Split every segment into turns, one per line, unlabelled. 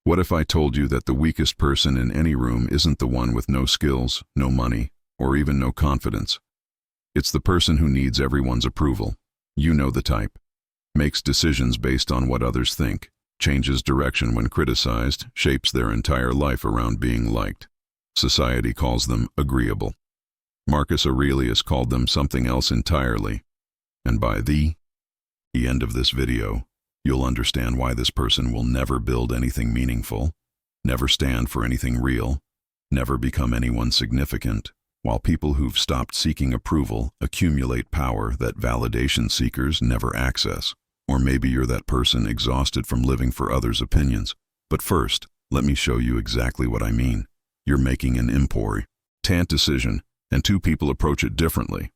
What if I told you that the weakest person in any room isn't the one with no skills, no money, or even no confidence? It's the person who needs everyone's approval. You know the type. Makes decisions based on what others think, changes direction when criticized, shapes their entire life around being liked. Society calls them agreeable. Marcus Aurelius called them something else entirely. And by the end of this video, you'll understand why this person will never build anything meaningful, never stand for anything real, never become anyone significant, while people who've stopped seeking approval accumulate power that validation seekers never access. Or maybe you're that person exhausted from living for others' opinions. But first, let me show you exactly what I mean. You're making an important decision, and two people approach it differently.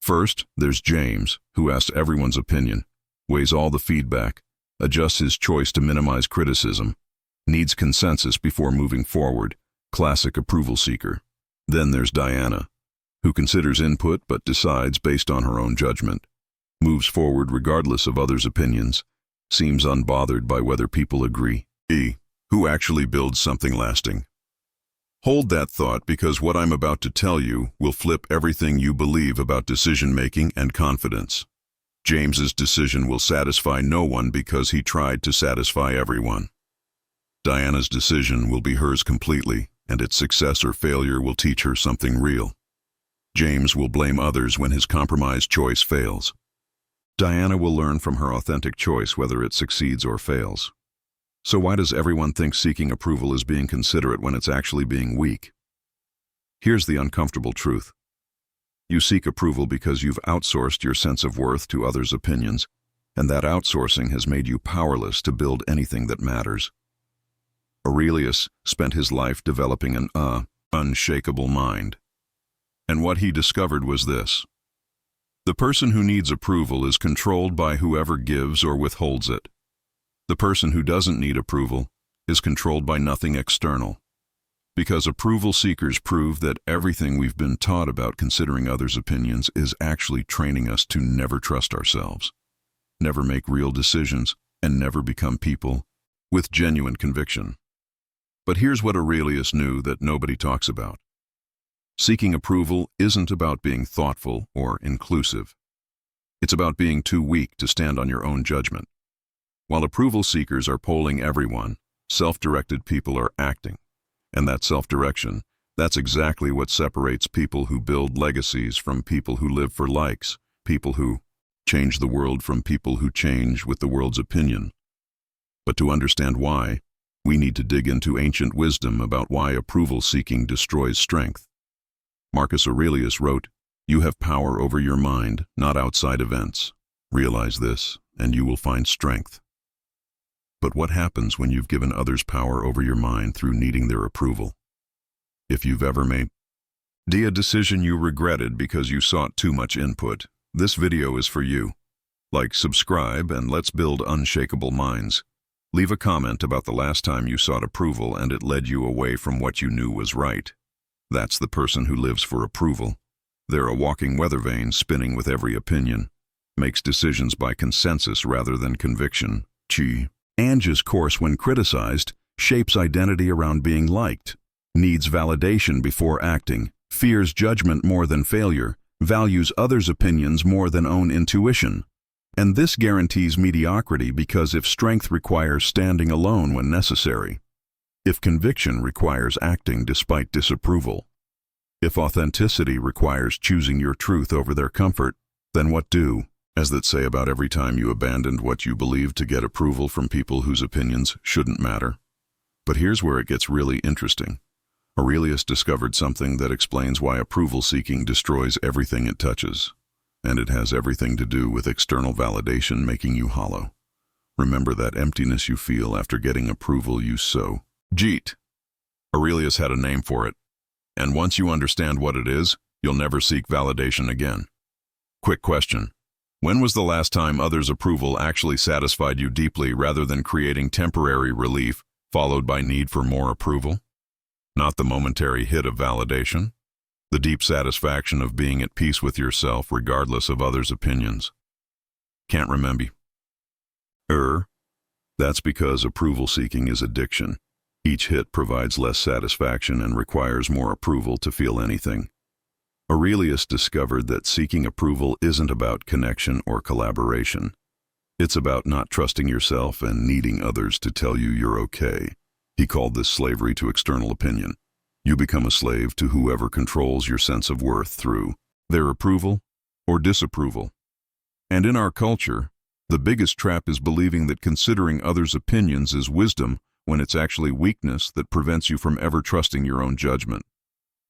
First, there's James, who asks everyone's opinion, weighs all the feedback, adjusts his choice to minimize criticism, needs consensus before moving forward, classic approval seeker. Then there's Diana, who considers input but decides based on her own judgment, moves forward regardless of others' opinions, seems unbothered by whether people agree. Who actually builds something lasting? Hold that thought, because what I'm about to tell you will flip everything you believe about decision-making and confidence. James's decision will satisfy no one because he tried to satisfy everyone. Diana's decision will be hers completely, and its success or failure will teach her something real. James will blame others when his compromised choice fails. Diana will learn from her authentic choice whether it succeeds or fails. So why does everyone think seeking approval is being considerate when it's actually being weak? Here's the uncomfortable truth. You seek approval because you've outsourced your sense of worth to others' opinions, and that outsourcing has made you powerless to build anything that matters. Aurelius spent his life developing an unshakable mind. And what he discovered was this: the person who needs approval is controlled by whoever gives or withholds it. The person who doesn't need approval is controlled by nothing external. Because approval seekers prove that everything we've been taught about considering others' opinions is actually training us to never trust ourselves, never make real decisions, and never become people with genuine conviction. But here's what Aurelius knew that nobody talks about. Seeking approval isn't about being thoughtful or inclusive. It's about being too weak to stand on your own judgment. While approval seekers are polling everyone, self-directed people are acting. And that self-direction, that's exactly what separates people who build legacies from people who live for likes, people who change the world from people who change with the world's opinion. But to understand why, we need to dig into ancient wisdom about why approval seeking destroys strength. Marcus Aurelius wrote, "You have power over your mind, not outside events. Realize this, and you will find strength." But what happens when you've given others power over your mind through needing their approval? If you've ever made a decision you regretted because you sought too much input, this video is for you. Like, subscribe, and let's build unshakable minds. Leave a comment about the last time you sought approval and it led you away from what you knew was right. That's the person who lives for approval. They're a walking weather vane spinning with every opinion, makes decisions by consensus rather than conviction. Ange's course when criticized, shapes identity around being liked, needs validation before acting, fears judgment more than failure, values others' opinions more than own intuition. And this guarantees mediocrity, because if strength requires standing alone when necessary, if conviction requires acting despite disapproval, if authenticity requires choosing your truth over their comfort, then what do? As that say about every time you abandoned what you believed to get approval from people whose opinions shouldn't matter. But here's where it gets really interesting. Aurelius discovered something that explains why approval seeking destroys everything it touches. And it has everything to do with external validation making you hollow. Remember that emptiness you feel after getting approval you sow. Aurelius had a name for it. And once you understand what it is, you'll never seek validation again. Quick question. When was the last time others' approval actually satisfied you deeply rather than creating temporary relief followed by need for more approval? Not the momentary hit of validation, the deep satisfaction of being at peace with yourself regardless of others' opinions. Can't remember. That's because approval seeking is addiction. Each hit provides less satisfaction and requires more approval to feel anything. Aurelius discovered that seeking approval isn't about connection or collaboration. It's about not trusting yourself and needing others to tell you you're okay. He called this slavery to external opinion. You become a slave to whoever controls your sense of worth through their approval or disapproval. And in our culture, the biggest trap is believing that considering others' opinions is wisdom when it's actually weakness that prevents you from ever trusting your own judgment.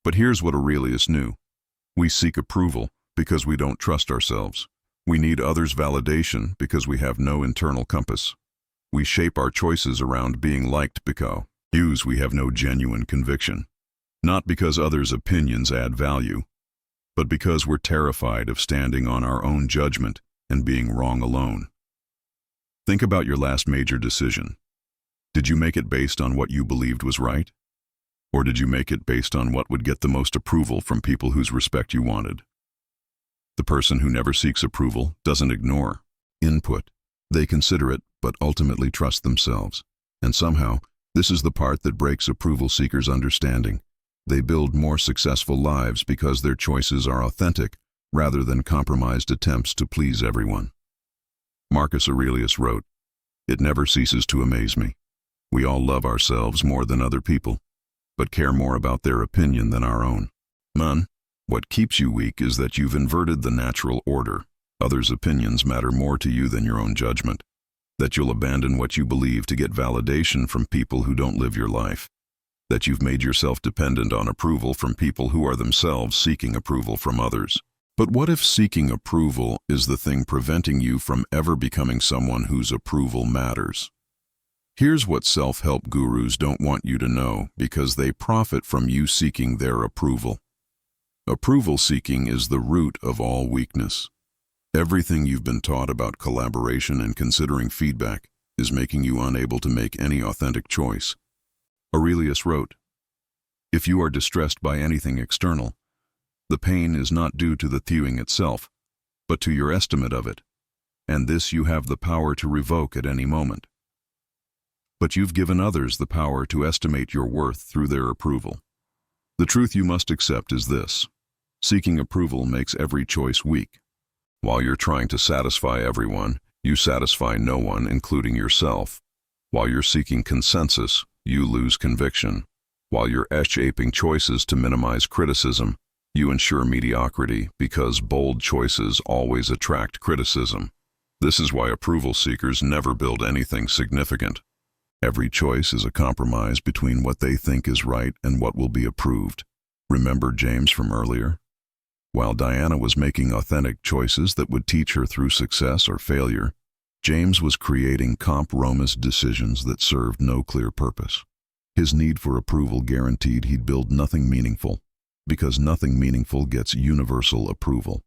But here's what Aurelius knew. We seek approval because we don't trust ourselves. We need others' validation because we have no internal compass. We shape our choices around being liked because we have no genuine conviction. Not because others' opinions add value, but because we're terrified of standing on our own judgment and being wrong alone. Think about your last major decision. Did you make it based on what you believed was right? Or did you make it based on what would get the most approval from people whose respect you wanted? The person who never seeks approval doesn't ignore input. They consider it, but ultimately trust themselves. And somehow, this is the part that breaks approval seekers' understanding. They build more successful lives because their choices are authentic, rather than compromised attempts to please everyone. Marcus Aurelius wrote, "It never ceases to amaze me. We all love ourselves more than other people, but care more about their opinion than our own. Man, what keeps you weak is that you've inverted the natural order. Others' opinions matter more to you than your own judgment. That you'll abandon what you believe to get validation from people who don't live your life. That you've made yourself dependent on approval from people who are themselves seeking approval from others. But what if seeking approval is the thing preventing you from ever becoming someone whose approval matters? Here's what self-help gurus don't want you to know because they profit from you seeking their approval. Approval seeking is the root of all weakness. Everything you've been taught about collaboration and considering feedback is making you unable to make any authentic choice. Aurelius wrote, "If you are distressed by anything external, the pain is not due to the thing itself, but to your estimate of it, and this you have the power to revoke at any moment. But you've given others the power to estimate your worth through their approval. The truth you must accept is this: seeking approval makes every choice weak. While you're trying to satisfy everyone, you satisfy no one, including yourself. While you're seeking consensus, you lose conviction. While you're shaping choices to minimize criticism, you ensure mediocrity because bold choices always attract criticism. This is why approval seekers never build anything significant. Every choice is a compromise between what they think is right and what will be approved. Remember James from earlier? While Diana was making authentic choices that would teach her through success or failure, James was creating compromised decisions that served no clear purpose. His need for approval guaranteed he'd build nothing meaningful, because nothing meaningful gets universal approval.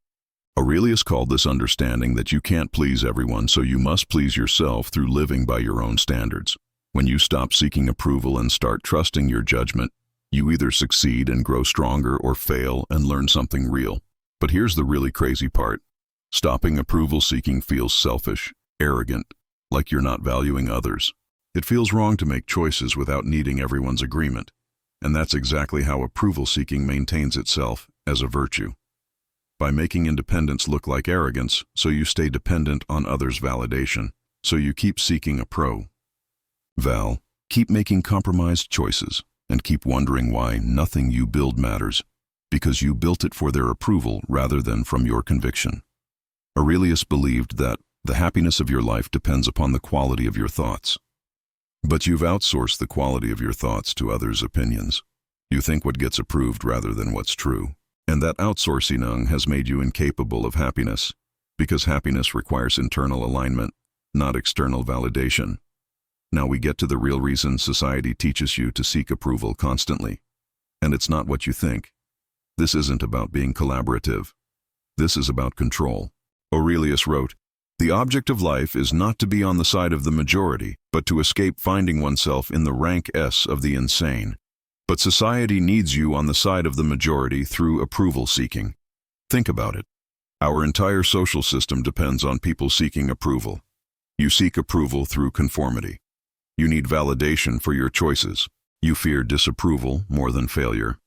Aurelius called this understanding that you can't please everyone, so you must please yourself through living by your own standards. When you stop seeking approval and start trusting your judgment, you either succeed and grow stronger or fail and learn something real. But here's the really crazy part. Stopping approval seeking feels selfish, arrogant, like you're not valuing others. It feels wrong to make choices without needing everyone's agreement. And that's exactly how approval seeking maintains itself as a virtue. By making independence look like arrogance, so you stay dependent on others' validation. So you keep seeking keep making compromised choices, and keep wondering why nothing you build matters, because you built it for their approval rather than from your conviction. Aurelius believed that the happiness of your life depends upon the quality of your thoughts. But you've outsourced the quality of your thoughts to others' opinions. You think what gets approved rather than what's true. And that outsourcing has made you incapable of happiness, because happiness requires internal alignment, not external validation. Now we get to the real reason society teaches you to seek approval constantly. And it's not what you think. This isn't about being collaborative. This is about control. Aurelius wrote, "The object of life is not to be on the side of the majority, but to escape finding oneself in the rank S of the insane. But society needs you on the side of the majority through approval seeking." Think about it. Our entire social system depends on people seeking approval. You seek approval through conformity. You need validation for your choices. You fear disapproval more than failure.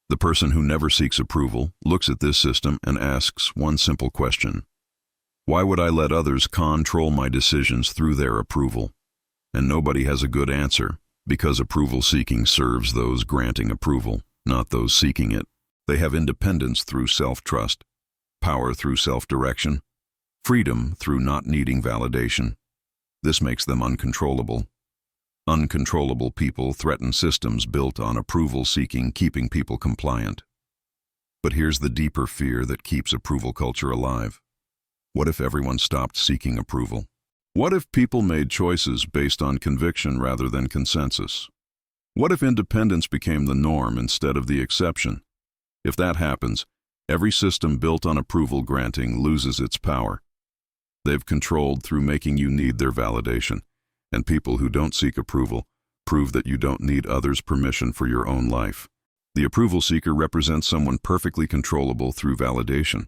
The person who never seeks approval looks at this system and asks one simple question. Why would I let others control my decisions through their approval? And nobody has a good answer, because approval seeking serves those granting approval, not those seeking it. They have independence through self-trust, power through self-direction, freedom through not needing validation. This makes them uncontrollable. Uncontrollable people threaten systems built on approval seeking, keeping people compliant. But here's the deeper fear that keeps approval culture alive. What if everyone stopped seeking approval? What if people made choices based on conviction rather than consensus? What if independence became the norm instead of the exception? If that happens, every system built on approval granting loses its power. They've controlled through making you need their validation, and people who don't seek approval prove that you don't need others' permission for your own life. The approval seeker represents someone perfectly controllable through validation,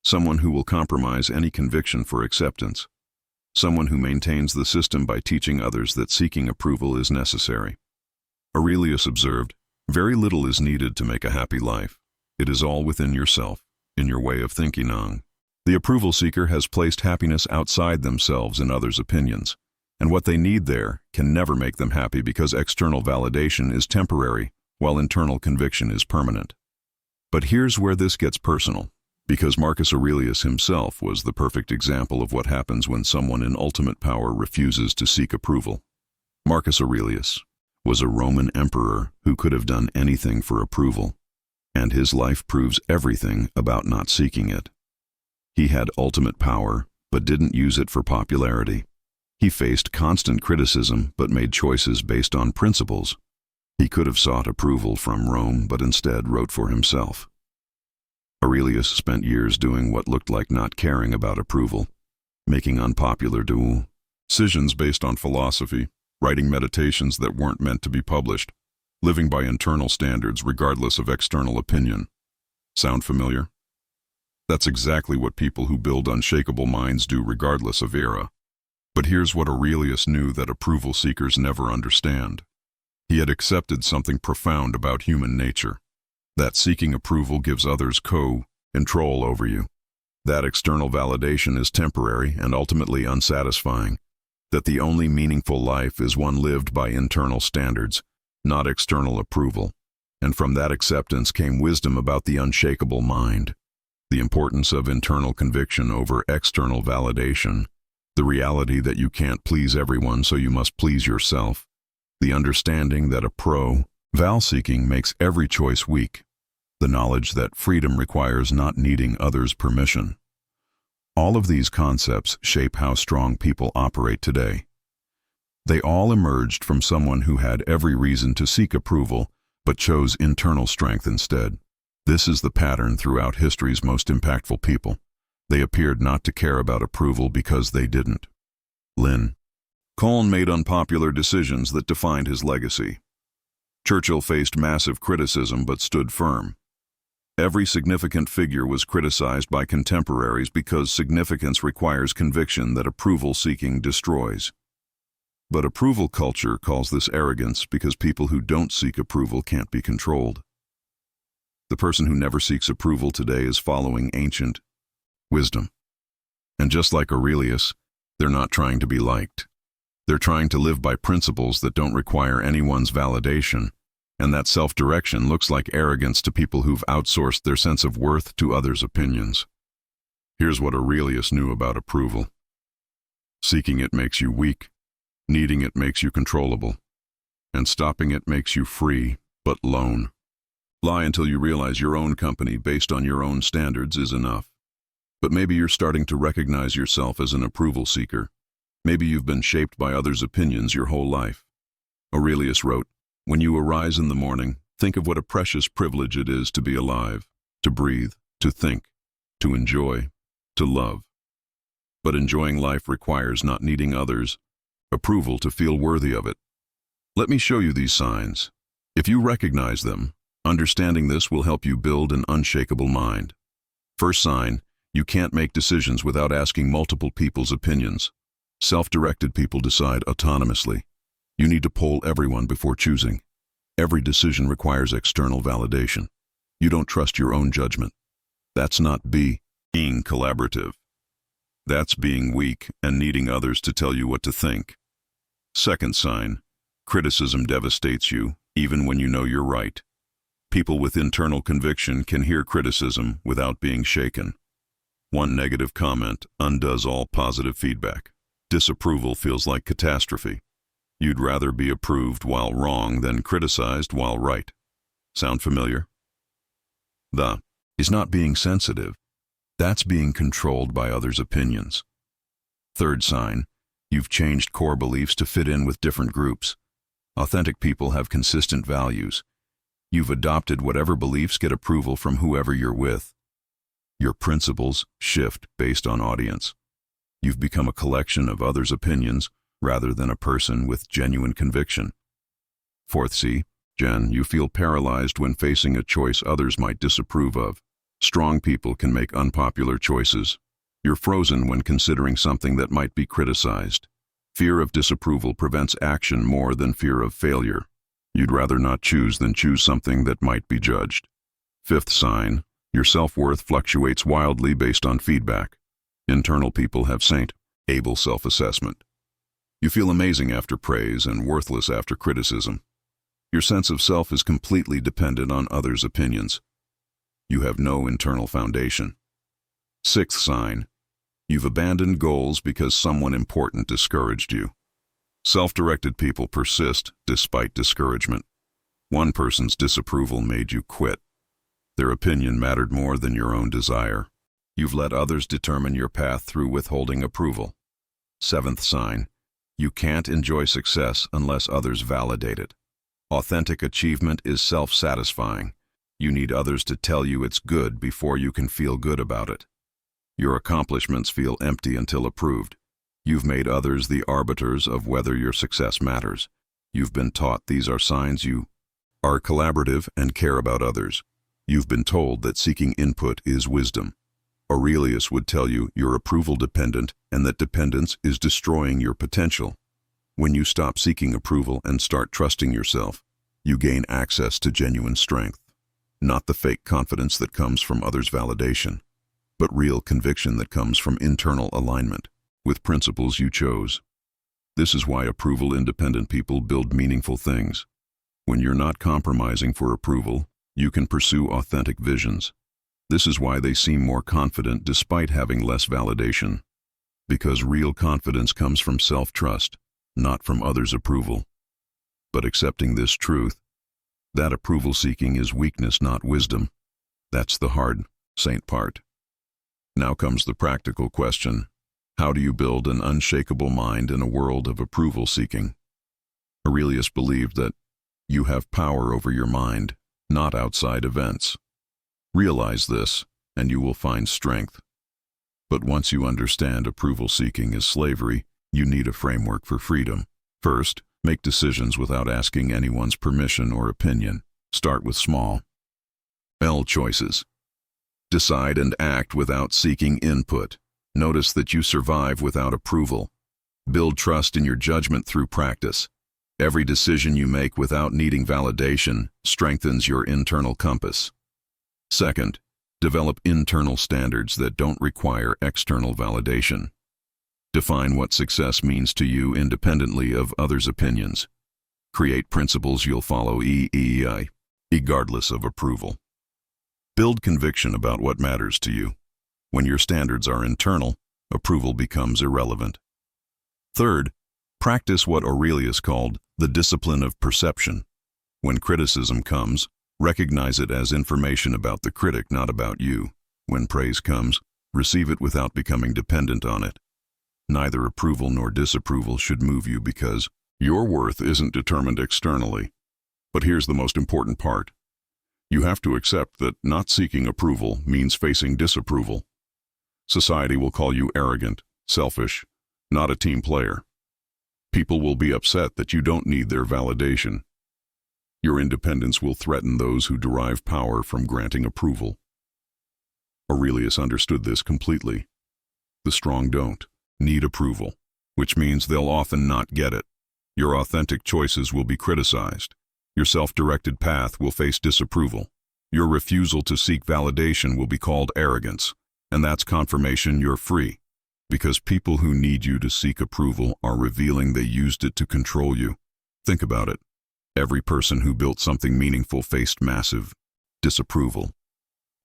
someone who will compromise any conviction for acceptance, someone who maintains the system by teaching others that seeking approval is necessary. Aurelius observed, "Very little is needed to make a happy life. It is all within yourself, in your way of thinking on." The approval seeker has placed happiness outside themselves and others' opinions, and what they need there can never make them happy because external validation is temporary, while internal conviction is permanent. But here's where this gets personal, because Marcus Aurelius himself was the perfect example of what happens when someone in ultimate power refuses to seek approval. Marcus Aurelius was a Roman emperor who could have done anything for approval, and his life proves everything about not seeking it. He had ultimate power, but didn't use it for popularity. He faced constant criticism, but made choices based on principles. He could have sought approval from Rome, but instead wrote for himself. Aurelius spent years doing what looked like not caring about approval, making unpopular decisions based on philosophy, writing meditations that weren't meant to be published, living by internal standards regardless of external opinion. Sound familiar? That's exactly what people who build unshakable minds do regardless of era. But here's what Aurelius knew that approval seekers never understand. He had accepted something profound about human nature, that seeking approval gives others control over you, that external validation is temporary and ultimately unsatisfying, that the only meaningful life is one lived by internal standards, not external approval. And from that acceptance came wisdom about the unshakable mind, the importance of internal conviction over external validation, the reality that you can't please everyone so you must please yourself, the understanding that val seeking makes every choice weak, the knowledge that freedom requires not needing others' permission. All of these concepts shape how strong people operate today. They all emerged from someone who had every reason to seek approval, but chose internal strength instead. This is the pattern throughout history's most impactful people. They appeared not to care about approval because they didn't. Lincoln made unpopular decisions that defined his legacy. Churchill faced massive criticism but stood firm. Every significant figure was criticized by contemporaries because significance requires conviction that approval-seeking destroys. But approval culture calls this arrogance because people who don't seek approval can't be controlled. The person who never seeks approval today is following ancient wisdom. And just like Aurelius, they're not trying to be liked. They're trying to live by principles that don't require anyone's validation, and that self-direction looks like arrogance to people who've outsourced their sense of worth to others' opinions. Here's what Aurelius knew about approval. Seeking it makes you weak, needing it makes you controllable, and stopping it makes you free, but lone. Lie until you realize your own company based on your own standards is enough. But maybe you're starting to recognize yourself as an approval seeker. Maybe you've been shaped by others' opinions your whole life. Aurelius wrote, "When you arise in the morning, think of what a precious privilege it is to be alive, to breathe, to think, to enjoy, to love. But enjoying life requires not needing others' approval to feel worthy of it. Let me show you these signs. If you recognize them, understanding this will help you build an unshakable mind. First sign, you can't make decisions without asking multiple people's opinions. Self-directed people decide autonomously. You need to poll everyone before choosing. Every decision requires external validation. You don't trust your own judgment. That's not being collaborative. That's being weak and needing others to tell you what to think. Second sign, criticism devastates you, even when you know you're right. People with internal conviction can hear criticism without being shaken. One negative comment undoes all positive feedback. Disapproval feels like catastrophe. You'd rather be approved while wrong than criticized while right. Sound familiar? The is not being sensitive. That's being controlled by others' opinions. Third sign, you've changed core beliefs to fit in with different groups. Authentic people have consistent values. You've adopted whatever beliefs get approval from whoever you're with. Your principles shift based on audience. You've become a collection of others' opinions rather than a person with genuine conviction. Fourth C, Jen, you feel paralyzed when facing a choice others might disapprove of. Strong people can make unpopular choices. You're frozen when considering something that might be criticized. Fear of disapproval prevents action more than fear of failure. You'd rather not choose than choose something that might be judged. Fifth sign, your self-worth fluctuates wildly based on feedback. Internal people have able self-assessment. You feel amazing after praise and worthless after criticism. Your sense of self is completely dependent on others' opinions. You have no internal foundation. Sixth sign, you've abandoned goals because someone important discouraged you. Self-directed people persist despite discouragement. One person's disapproval made you quit. Their opinion mattered more than your own desire. You've let others determine your path through withholding approval. Seventh sign, you can't enjoy success unless others validate it. Authentic achievement is self-satisfying. You need others to tell you it's good before you can feel good about it. Your accomplishments feel empty until approved. You've made others the arbiters of whether your success matters. You've been taught these are signs you are collaborative and care about others. You've been told that seeking input is wisdom. Aurelius would tell you you're approval dependent and that dependence is destroying your potential. When you stop seeking approval and start trusting yourself, you gain access to genuine strength. Not the fake confidence that comes from others' validation, but real conviction that comes from internal alignment with principles you chose. This is why approval-independent people build meaningful things. When you're not compromising for approval, you can pursue authentic visions. This is why they seem more confident despite having less validation. Because real confidence comes from self-trust, not from others' approval. But accepting this truth, that approval-seeking is weakness, not wisdom. That's the hard, saint part. Now comes the practical question. How do you build an unshakable mind in a world of approval-seeking? Aurelius believed that you have power over your mind, not outside events. Realize this, and you will find strength. But once you understand approval-seeking is slavery, you need a framework for freedom. First, make decisions without asking anyone's permission or opinion. Start with small L choices. Decide and act without seeking input. Notice that you survive without approval. Build trust in your judgment through practice. Every decision you make without needing validation strengthens your internal compass. Second, develop internal standards that don't require external validation. Define what success means to you independently of others' opinions. Create principles you'll follow regardless of approval. Build conviction about what matters to you. When your standards are internal, approval becomes irrelevant. Third, practice what Aurelius called the discipline of perception. When criticism comes, recognize it as information about the critic, not about you. When praise comes, receive it without becoming dependent on it. Neither approval nor disapproval should move you because your worth isn't determined externally. But here's the most important part. You have to accept that not seeking approval means facing disapproval. Society will call you arrogant, selfish, not a team player. People will be upset that you don't need their validation. Your independence will threaten those who derive power from granting approval. Aurelius understood this completely. The strong don't need approval, which means they'll often not get it. Your authentic choices will be criticized. Your self-directed path will face disapproval. Your refusal to seek validation will be called arrogance, and that's confirmation you're free. Because people who need you to seek approval are revealing they used it to control you. Think about it. Every person who built something meaningful faced massive disapproval.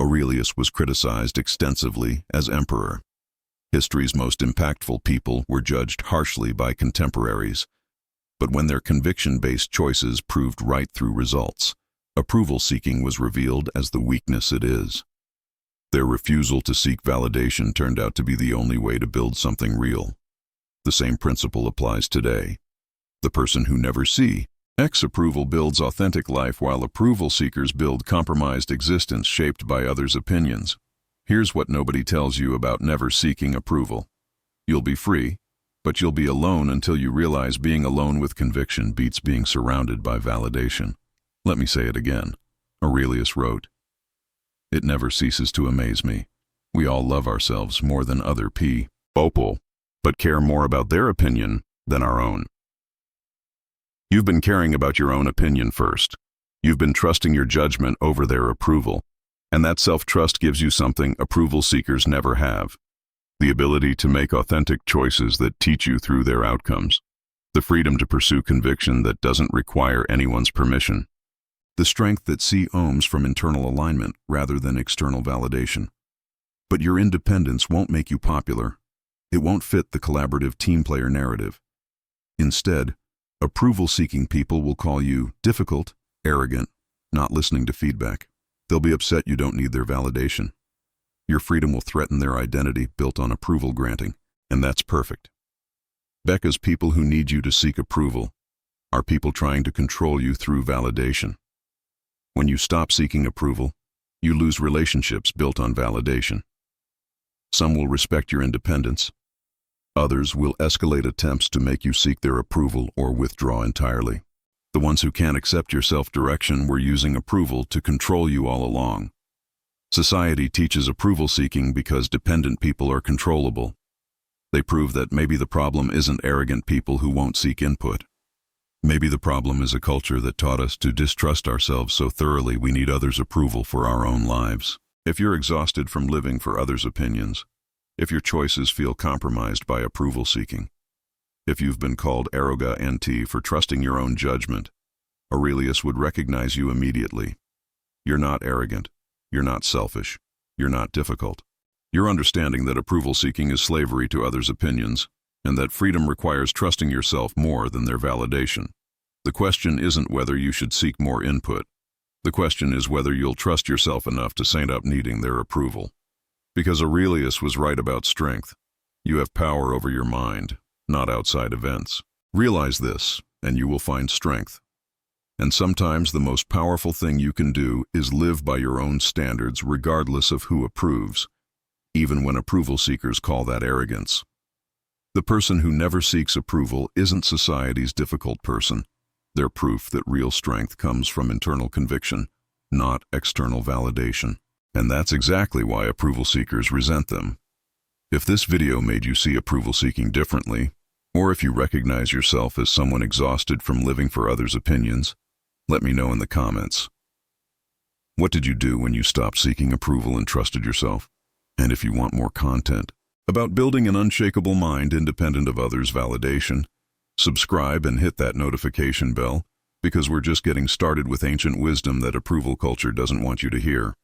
Aurelius was criticized extensively as emperor. History's most impactful people were judged harshly by contemporaries. But when their conviction-based choices proved right through results, approval-seeking was revealed as the weakness it is. Their refusal to seek validation turned out to be the only way to build something real. The same principle applies today. The person who never seeks approval builds authentic life, while approval seekers build compromised existence shaped by others' opinions. Here's what nobody tells you about never seeking approval. You'll be free, but you'll be alone until you realize being alone with conviction beats being surrounded by validation. Let me say it again. Aurelius wrote, "It never ceases to amaze me. We all love ourselves more than other people, but care more about their opinion than our own." You've been caring about your own opinion first. You've been trusting your judgment over their approval, and that self-trust gives you something approval seekers never have: the ability to make authentic choices that teach you through their outcomes, the freedom to pursue conviction that doesn't require anyone's permission, the strength that comes from internal alignment rather than external validation. But your independence won't make you popular. It won't fit the collaborative team player narrative. Instead, approval-seeking people will call you difficult, arrogant, not listening to feedback. They'll be upset you don't need their validation. Your freedom will threaten their identity built on approval granting, and that's perfect. Becca's people who need you to seek approval are people trying to control you through validation. When you stop seeking approval, you lose relationships built on validation. Some will respect your independence. Others will escalate attempts to make you seek their approval or withdraw entirely. The ones who can't accept your self-direction were using approval to control you all along. Society teaches approval seeking because dependent people are controllable. They prove that maybe the problem isn't arrogant people who won't seek input. Maybe the problem is a culture that taught us to distrust ourselves so thoroughly we need others' approval for our own lives. If you're exhausted from living for others' opinions, if your choices feel compromised by approval seeking, if you've been called arrogant for trusting your own judgment, Aurelius would recognize you immediately. You're not arrogant. You're not selfish. You're not difficult. You're understanding that approval seeking is slavery to others' opinions, and that freedom requires trusting yourself more than their validation. The question isn't whether you should seek more input. The question is whether you'll trust yourself enough to stand up needing their approval. Because Aurelius was right about strength. You have power over your mind, not outside events. Realize this, and you will find strength. And sometimes the most powerful thing you can do is live by your own standards regardless of who approves, even when approval seekers call that arrogance. The person who never seeks approval isn't society's difficult person. They're proof that real strength comes from internal conviction, not external validation. And that's exactly why approval seekers resent them. If this video made you see approval seeking differently, or if you recognize yourself as someone exhausted from living for others' opinions, let me know in the comments. What did you do when you stopped seeking approval and trusted yourself? And if you want more content about building an unshakable mind independent of others' validation, subscribe and hit that notification bell, because we're just getting started with ancient wisdom that approval culture doesn't want you to hear.